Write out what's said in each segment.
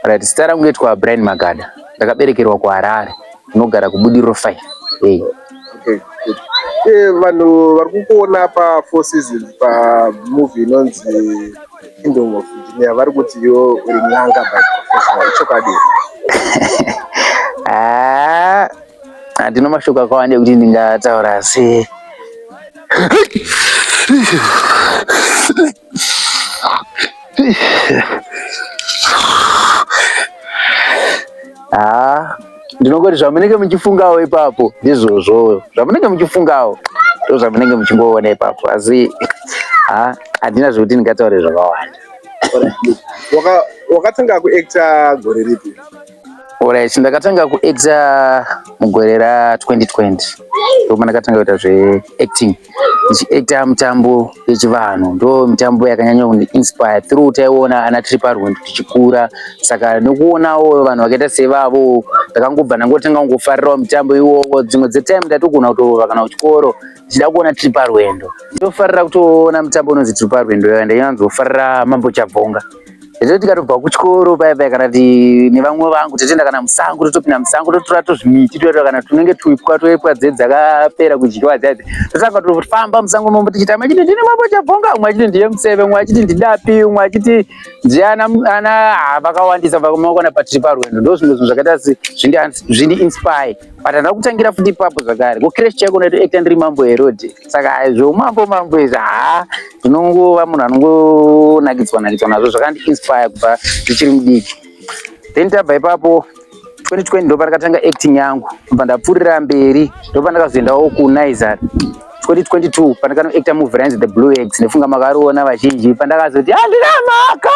Right, stara kungetwa Brian Magada. Ndakaberekerwa kuHarare. Unogara kubudiriro 5. Okay, good. Vanhu vari kuona pa 4 seasons pa movie inonzi Kingdom of Virginia vari kuti yo uri nyanga by professional. Ichokadi. Handina mashoko akawanda kuti ndingataura sei. Ndinongoti zvamunenge muchifungawo ipapo ndizvozvo. Zvamunenge muchifungawo ndo zvamunenge muchingoona ipapo. Asi handina zvokuti ndingataure zvakawanda. Wakatanga kuacta gore ripi? Alright, ndakatanga kuacta mugore ra2020. Ndoma ndakatanga kuita zveacting. Ndichiacta mitambo yechivanhu. Ndo mitambo yakanyanya kuinspire through taiona ana Triparwendo tichikura. Saka nokuonawo vanhu vakaita sevavo ndakangobva ndangotanga kungofarirawo mitambo iwowo. Dzimwe dzetime ndatogona kutova kana kuchikoro ndichida kuona Triparwendo. Ndofarira kutoona mitambo inonzi Triparwendo. Ndinyanzofarira Mambo Chabvonga. Ndizvo tikatobva kuchikoro paya kana nevamwe vangu totoenda kana musango, totopinda musango totora tozvimiti totora kana tunenge tuipwa toepwa dzakapera kudyiwa dzadzi. Totanga tofamba musango mombo tichita machiti ndine Mambo Chabvonga, umwe achiti ndiye Museve, umwe achiti ndidapi, umwe achiti ndiana vakawandisa vakamakona paTriparwendo. Ndo zvimwe zvinhu zvakaita zvindi inspire. But handina kutangira futi ipapo zvakare. Kucrash cheko ndaitoacta ndiri Mambo Herode. Saka zvomambo izvi zvinongova munhu anongonakidzwa nazvo zvakandi inspire kubva ndichiri mudiki. Then tabva ipapo 2020 ndo pandakatanga acting yangu. Kubva ndapfuurira mberi ndo pandakazoendawo kuNaizari. 2022 pandakanoacta movie ranzi The Blue Eggs. Ndifunga makariona vazhinji. Pandakazoti handinamhaka.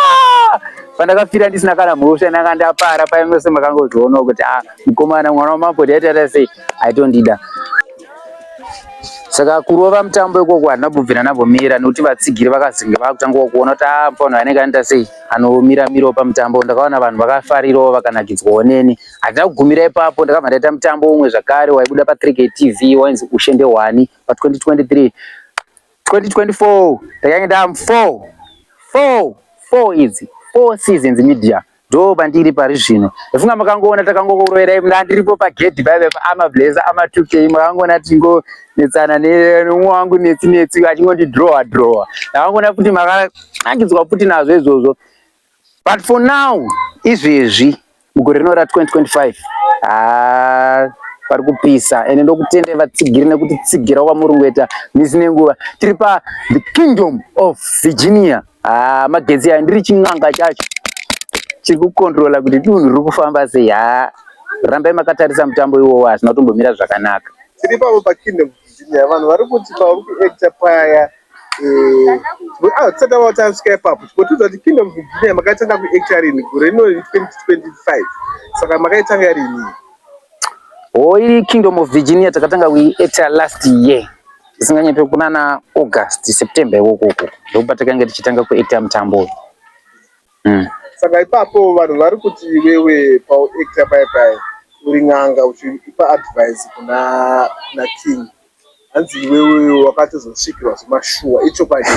Pandakafira ndisina kana mhosva ndanga ndapara paimose makangozvionawo kuti mukomana mwana wamambo ndaita sei aitondida. Saka kurova mutambo ikoko handina kubvira nambomira nekuti vatsigiri vakazinge vakutangawo kuona kuti panhu anenge anoita sei anomira pamutambo. Ndakaona vanhu vakafarirawo vakanakidzwawo neni. Handina kugumira ipapo, ndakabva ndaita mutambo umwe zvakare waibuda pa3K TV wainzi Ushende 1 pa 2023. 2024 ndakange ndava 4 4 seasons media ndo bandiri pari zvino. Ifunga makangoona takangoroera ndandiripo pagedhi paive amablesa ama2k makangona tingo netsana newangu netsi achingoti draw takangona kuti makanangidzwa futi nazvo izvozvo. But for now izvezvi mugore rino ra2025 pari kupisa ende ndokutende vatsigiri nekuti tsigira kwamurungweta misi nenguva tiri pa the kingdom of Virginia. Magetsi aya ndiri chin'anga chacho chiri kukontrola kuti dunhu riri kufamba sei. Rambai makatarisa mutambo iwowo hazvina kutombomira zvakanaka. Tiri pavo paKingdom Virginia vanhu vari kuti pauri kuacta paya tisati tasvika ipapo tikotudza kuti Kingdom Virginia makatanga kuacta rini gore rino 2025 saka makaitanga rini? Iri Kingdom of Virginia takatanga kuiacta last year isinganyepe kunana August September ikoko ndokupa takanga tichitanga kuacta mutambo. Saka ipapo vanhu vari kuti wewe pauacta paya uri n'anga uchipa advice kuna King hanzi wewe wakatozosvikirwa zvemashuwa ichokwadi?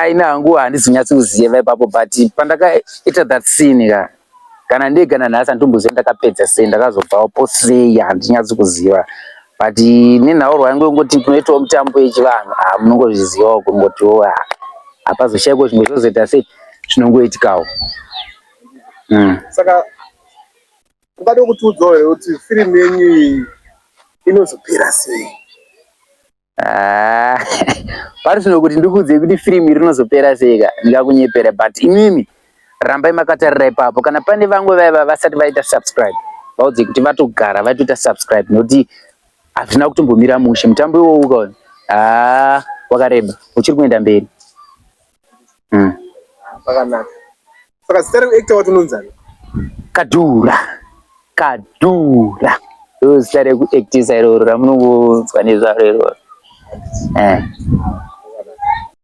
Ina hangu handizonyatsi kuziva ipapo but pandakaita that scene kana ndega nanhasi handitomboziva ndakapedza sei ndakazobvapo sei handinyatsi kuziva but nenhauro yangu yongoti kunoitawo mutambo yechivanhu munongozvizivawo kungotiwo hapazoshayikwa zvimwe zvozoita sei zvinongoitikawo. Saka ungada kutiudzawo here kuti firimu yenyu inozopera sei? Pari zvino kuti ndikuudzei kuti firimu iri rinozopera sei ndingakunyepera but imimi rambai makatarira ipapo. Kana pane vamwe vaiva vasati vaita subscribe vaudzei kuti vatogara vaitoita subscribe nokuti hazvina kutombomira mushe mutambo iwowo ukaona wakareba uchiri kuenda mberi. Pakanaka. Saka zita rekuacta wacho unonzani? Kadhura ndo zita rekuactisa iroro ramunongonzwa nezvaro iroro.